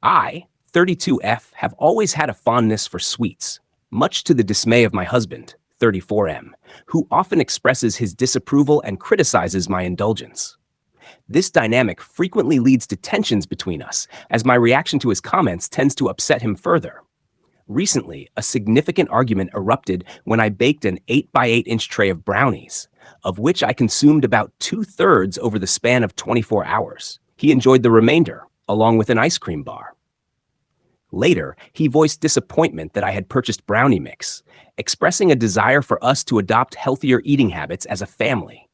I, 32F, have always had a fondness for sweets, much to the dismay of my husband, 34M, who often expresses his disapproval and criticizes my indulgence. This dynamic frequently leads to tensions between us, as my reaction to his comments tends to upset him further. Recently, a significant argument erupted when I baked an 8 by 8-inch tray of brownies, of which I consumed about 2/3 over the span of 24 hours. He enjoyed the remainder, along with an ice cream bar. Later, he voiced disappointment that I had purchased brownie mix, expressing a desire for us to adopt healthier eating habits as a family.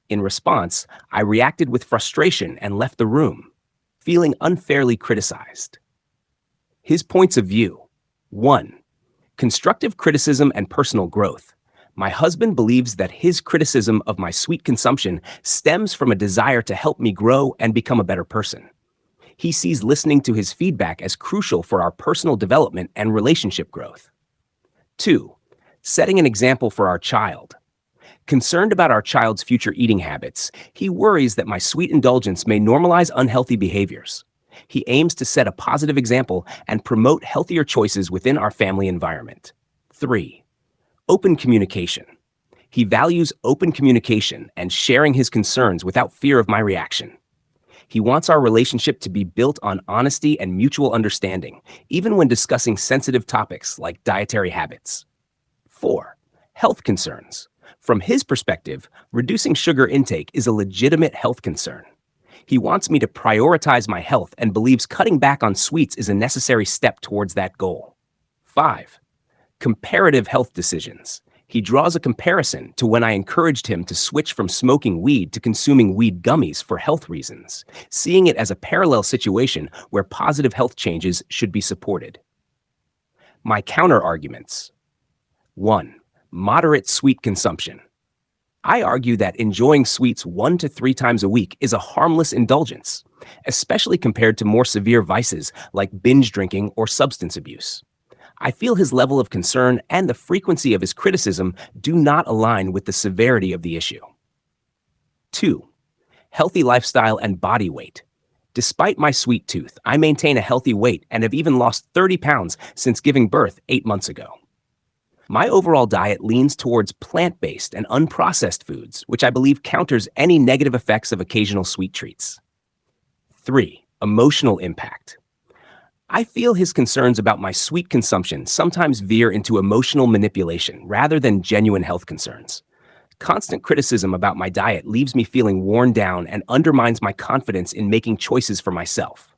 In response, I reacted with frustration and left the room, feeling unfairly criticized. His points of view. 1. Constructive criticism and personal growth. My husband believes that his criticism of my sweet consumption stems from a desire to help me grow and become a better person. He sees listening to his feedback as crucial for our personal development and relationship growth. 2. Setting an example for our child. Concerned about our child's future eating habits, he worries that my sweet indulgence may normalize unhealthy behaviors. He aims to set a positive example and promote healthier choices within our family environment. 3. Open communication. He values open communication and sharing his concerns without fear of my reaction. He wants our relationship to be built on honesty and mutual understanding, even when discussing sensitive topics like dietary habits. 4. Health concerns. From his perspective, reducing sugar intake is a legitimate health concern. He wants me to prioritize my health and believes cutting back on sweets is a necessary step towards that goal. 5. Comparative health decisions. He draws a comparison to when I encouraged him to switch from smoking weed to consuming weed gummies for health reasons, seeing it as a parallel situation where positive health changes should be supported. My counter-arguments. 1. Moderate sweet consumption. I argue that enjoying sweets 1 to 3 times a week is a harmless indulgence, especially compared to more severe vices like binge drinking or substance abuse. I feel his level of concern and the frequency of his criticism do not align with the severity of the issue. 2. Healthy lifestyle and body weight. Despite my sweet tooth, I maintain a healthy weight and have even lost 30 pounds since giving birth 8 months ago. My overall diet leans towards plant-based and unprocessed foods, which I believe counters any negative effects of occasional sweet treats. 3. Emotional impact. I feel his concerns about my sweet consumption sometimes veer into emotional manipulation rather than genuine health concerns. Constant criticism about my diet leaves me feeling worn down and undermines my confidence in making choices for myself.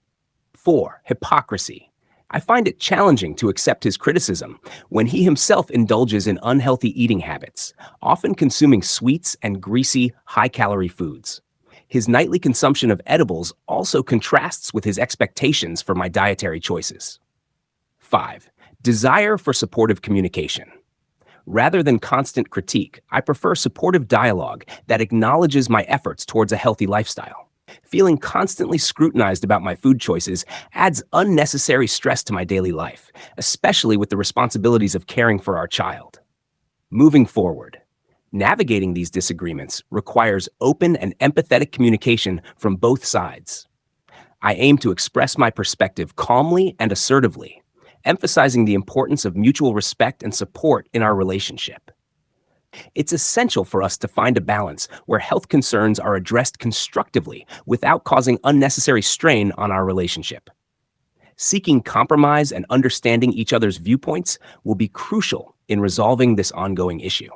4. Hypocrisy. I find it challenging to accept his criticism when he himself indulges in unhealthy eating habits, often consuming sweets and greasy, high-calorie foods. His nightly consumption of edibles also contrasts with his expectations for my dietary choices. 5. Desire for supportive communication. Rather than constant critique, I prefer supportive dialogue that acknowledges my efforts towards a healthy lifestyle. Feeling constantly scrutinized about my food choices adds unnecessary stress to my daily life, especially with the responsibilities of caring for our child. Moving forward, navigating these disagreements requires open and empathetic communication from both sides. I aim to express my perspective calmly and assertively, emphasizing the importance of mutual respect and support in our relationship. It's essential for us to find a balance where health concerns are addressed constructively without causing unnecessary strain on our relationship. Seeking compromise and understanding each other's viewpoints will be crucial in resolving this ongoing issue.